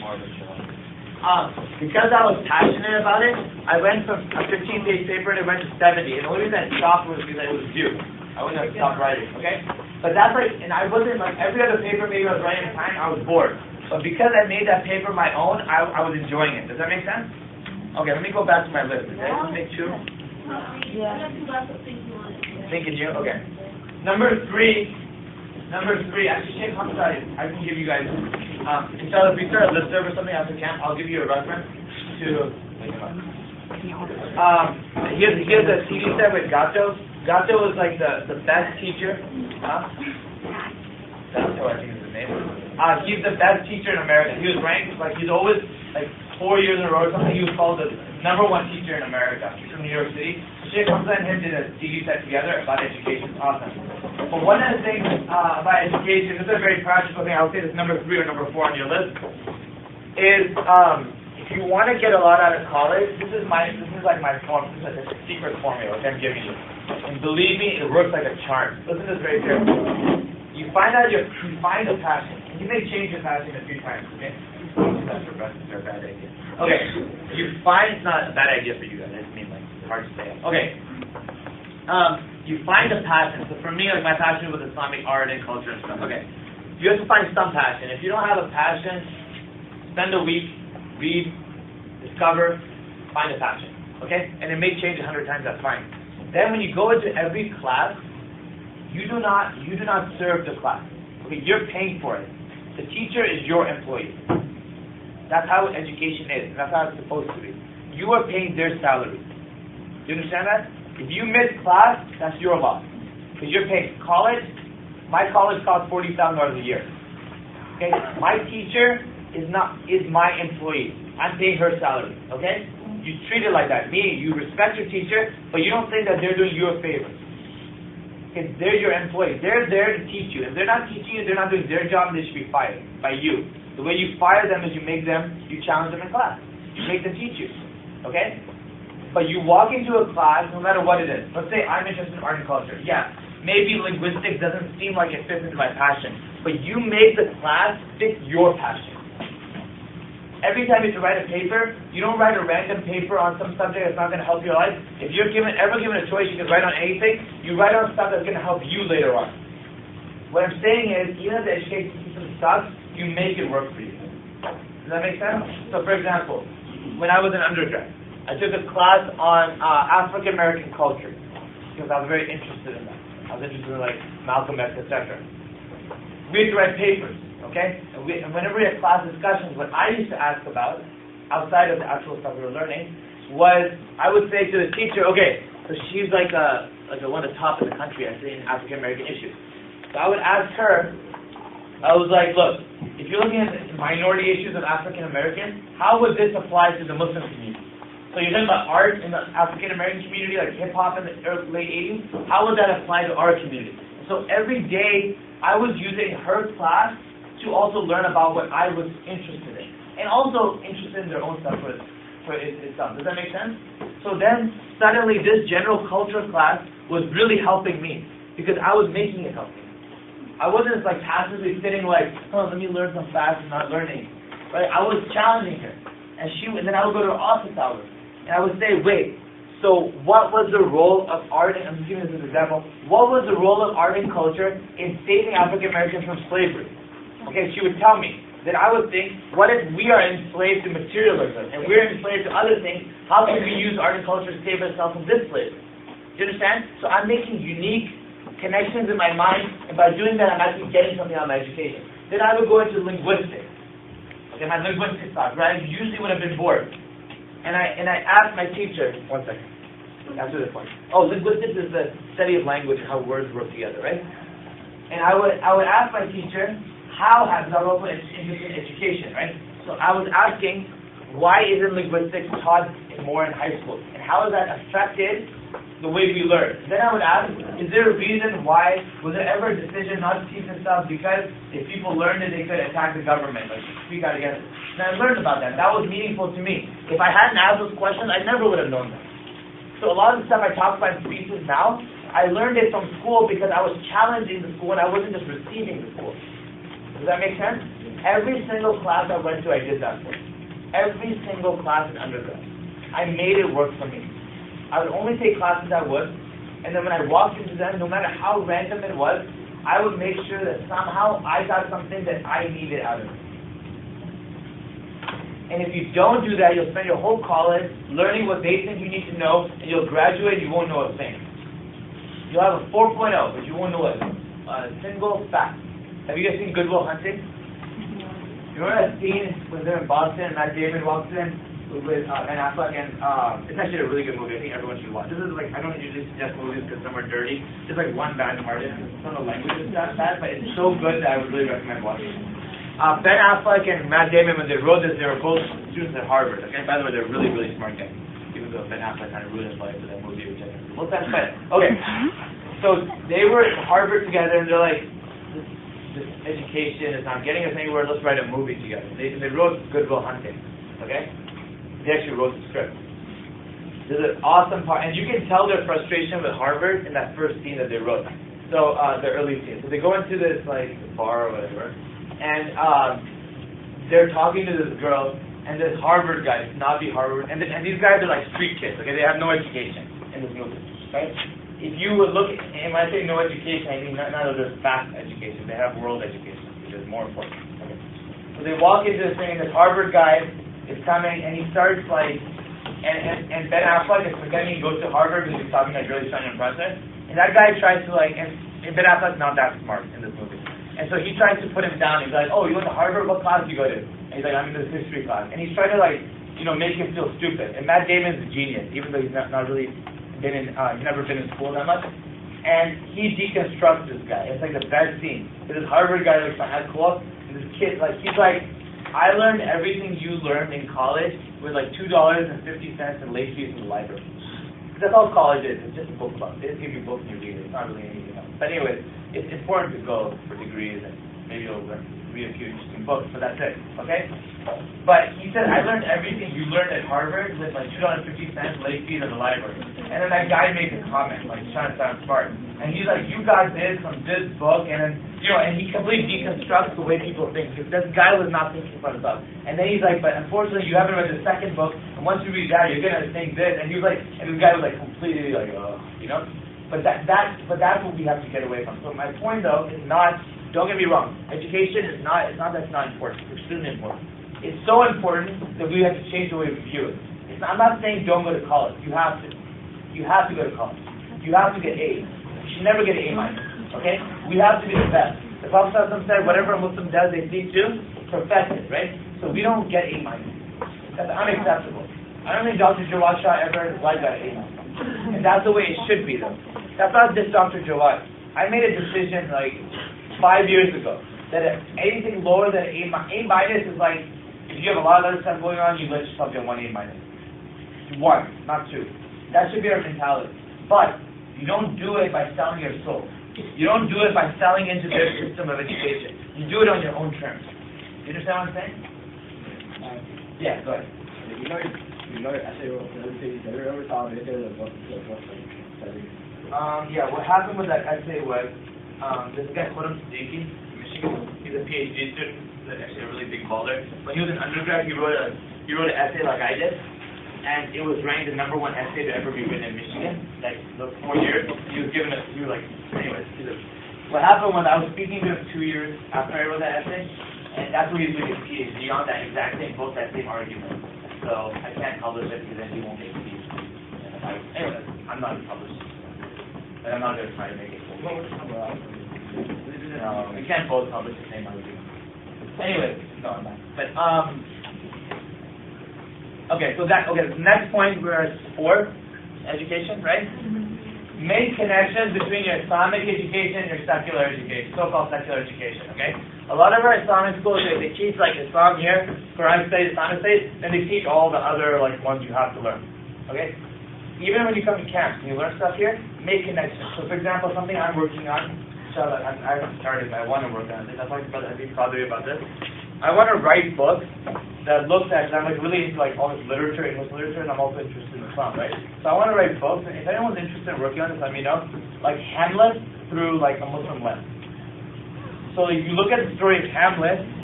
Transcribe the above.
more of a chill. Because I was passionate about it, I went from a 15-page paper and it went to 70. And the only reason I stopped was because it was due. I wouldn't have stopped writing, okay? But that's like, and I wasn't like, every other paper maybe I was writing in time, I was bored. But because I made that paper my own, I was enjoying it. Does that make sense? Okay, let me go back to my list. Okay, let's make two. Yeah. Thinking you? Okay. Number three, actually, Sheikh Hamza, I can give you guys, inshallah, if we start a listserv or something after camp, I'll give you a reference to, here's a CD set with Gato. Gato was like the best teacher. Gato, I think is his name. He's the best teacher in America. He was ranked, like, he's always, like, 4 years in a row or something, he was called the #1 teacher in America. He's from New York City. Sheikh Hamza and him did a CD set together about education. It's awesome. But one of the things about education, this is a very practical thing, I would say this number 3 or number 4 on your list, is if you want to get a lot out of college, this is like my form, this is like a secret formula that I'm giving you. And believe me, it works like a charm. Listen to this very carefully. You find a passion. And you may change your passion a few times, okay? That's a bad idea. Okay, you find, it's not a bad idea for you guys, I just mean like, it's hard to say. Okay, you find a passion. So for me, like my passion was Islamic art and culture and stuff. Okay, you have to find some passion. If you don't have a passion, spend a week, read, discover, find a passion. Okay, and it may change 100 times, that's fine. Then when you go into every class, you do not serve the class. Okay, you're paying for it. The teacher is your employee. That's how education is, and that's how it's supposed to be. You are paying their salary. Do you understand that? If you miss class, that's your loss. Because you're paying. College, my college costs $40,000 a year. Okay? My teacher is my employee. I'm paying her salary. Okay? You treat it like that. Meaning, you respect your teacher, but you don't think that they're doing you a favor. Okay? They're your employee. They're there to teach you. If they're not teaching you, they're not doing their job, they should be fired by you. The way you fire them is you challenge them in class. You make them teach you. Okay? But you walk into a class, no matter what it is. Let's say I'm interested in art and culture. Yeah, maybe linguistics doesn't seem like it fits into my passion. But you make the class fit your passion. Every time you have to write a paper, you don't write a random paper on some subject that's not going to help your life. If you're ever given a choice, you can write on anything. You write on stuff that's going to help you later on. What I'm saying is, even if the education system sucks, you make it work for you. Does that make sense? So for example, when I was an undergrad, I took a class on African American culture because I was very interested in that. I was interested in like Malcolm X, etc. We had to write papers, okay? And whenever we had class discussions, what I used to ask about, outside of the actual stuff we were learning, was I would say to the teacher, okay, so she's like one of the top in the country, I say, in African American issues. So I would ask her, I was like, look, if you're looking at the minority issues of African Americans, how would this apply to the Muslim community? So you're talking about art in the African American community, like hip hop in the late 80s. How would that apply to our community? So every day, I was using her class to also learn about what I was interested in, and also interested in their own stuff for itself. Does that make sense? So then suddenly, this general culture class was really helping me because I was making it help me. I wasn't just like passively sitting like, oh, let me learn some fast and not learning. Right? I was challenging her. And then I would go to her office hours. And I would say, wait, so what was the role of art, and I'm just giving this as an example, what was the role of art and culture in saving African Americans from slavery? Okay, she would tell me. Then I would think, what if we are enslaved to materialism, and we're enslaved to other things, how can we use art and culture to save ourselves from this slavery? Do you understand? So I'm making unique connections in my mind, and by doing that, I'm actually getting something out of my education. Then I would go into linguistics. Okay, my linguistics class, right? I usually would have been bored. And I asked my teacher, one second, after this point. Oh, linguistics is the study of language and how words work together, right? And I would ask my teacher, how has that also interested in education, right? So I was asking, why isn't linguistics taught more in high school? And how has that affected the way we learn? Then I would ask, is there a reason why, was there ever a decision not to teach this stuff because if people learned it, they could attack the government, like speak out against it? And I learned about that. That was meaningful to me. If I hadn't asked those questions, I never would have known that. So a lot of the stuff I talk about in speeches now, I learned it from school because I was challenging the school and I wasn't just receiving the school. Does that make sense? Every single class I went to, I did that for. Every single class in undergrad. I made it work for me. I would only take classes I would, and then when I walked into them, no matter how random it was, I would make sure that somehow I got something that I needed out of it. And if you don't do that, you'll spend your whole college learning what they think you need to know, and you'll graduate, you won't know a thing. You'll have a 4.0, but you won't know a single fact. Have you guys seen Good Will Hunting? You remember that scene when they're in Boston and Matt Damon walks in with Ben Affleck, and it's actually a really good movie. I think everyone should watch. This is like, I don't usually suggest movies because some are dirty. There's like one bad part in it. Some of the language is that bad, but it's so good that I would really recommend watching it. Ben Affleck and Matt Damon, when they wrote this, they were both students at Harvard. Okay, by the way, they're really, really smart guys. Even though Ben Affleck kind of ruined his life for that movie, which I think most times. But okay, so they were at Harvard together, and they're like, this education is not getting us anywhere. Let's write a movie together. They wrote Good Will Hunting. Okay. They actually wrote the script. There's an awesome part, and you can tell their frustration with Harvard in that first scene that they wrote. So the early scene. So they go into this like bar or whatever, and they're talking to this girl, and this Harvard guy, snobby Harvard, and these guys are like street kids. Okay, they have no education in this movie. Right? If you would look, and when I say no education, I mean not of their fast education. They have world education, which is more important. Okay. So they walk into this thing, and this Harvard guy is coming, and he starts like, and Ben Affleck is pretending he goes to Harvard because he's talking like really trying to impress her. And that guy tries to like, and Ben Affleck's not that smart in this movie. And so he tries to put him down. He's like, oh, you went to Harvard? What class did you go to? And he's like, I'm in this history class. And he's trying to like, make him feel stupid. And Matt Damon's a genius, even though he's not really been in, he's never been in school that much. And he deconstructs this guy. It's like the best scene. This Harvard guy looks at school, and this kid, like, he's like, I learned everything you learned in college with like $2.50 in late fees in the library. That's all college is. It's just a book club. They just give you books and you read it. It's not really anything else. But anyways, it's important to go for degrees and maybe you'll read a few interesting books, but that's it. Okay? But he said, I learned everything you learned at Harvard with like $2.50 late fees at the library. And then that guy makes a comment, like trying to sound smart. And he's like, you got this from this book, and then, and he completely deconstructs the way people think. Because this guy was not thinking for himself. And then he's like, but unfortunately, you haven't read the second book, and once you read that, you're gonna think this. And he was like, and this guy was like completely like, But that's what we have to get away from. So my point though is not, don't get me wrong, education is not, it's not that it's not important. It's extremely important. It's so important that we have to change the way we view it. I'm not saying don't go to college. You have to. You have to go to college. You have to get A's. You should never get an A-, okay? We have to be the best. The Prophet said, whatever a Muslim does, they seek to perfect it, right? So we don't get A-. That's unacceptable. I don't think Dr. Jawad Shah ever in his life got an A-. And that's the way it should be, though. That's not just Dr. Jawad. I made a decision, like, 5 years ago, that if anything lower than A-, A- is like, if you have a lot of other stuff going on, you let yourself get one A-. One, not two. That should be our mentality. But you don't do it by selling your soul. You don't do it by selling into their system of education. You do it on your own terms. You understand what I'm saying? Yeah, go ahead. Yeah, what happened with that essay was, this guy, Kodam Siddiqui, in Michigan, he's a PhD student, he's actually a really big baller. When he was an undergrad, he wrote an essay like I did, and it was ranked the #1 essay to ever be written in Michigan. Like, those 4 years, he was like, anyways. What happened was I was speaking to him 2 years after I wrote that essay, and that's where he's doing his PhD on that exact same book, that same argument. So I can't publish it because then he won't make a PhD. Anyways, I'm not published. But I'm not going to try to make it. No, we can't both publish the same argument. Anyways, no, I'm not. But, okay, the next point we're at 4, education, right? Make connections between your Islamic education and your secular education, so-called secular education, okay? A lot of our Islamic schools, they teach like Islam here, Quran studies, Islamic studies, then they teach all the other like ones you have to learn, okay? Even when you come to camp and you learn stuff here, make connections. So for example, something I'm working on, inshallah, I haven't started, but I want to work on this. I'll be probably about this. I want to write books that looks at, I'm like really into like all this literature, English literature, and I'm also interested in Islam, right? So I want to write books, and if anyone's interested in working on this, let me know. Like Hamlet through like a Muslim lens. So if you look at the story of Hamlet,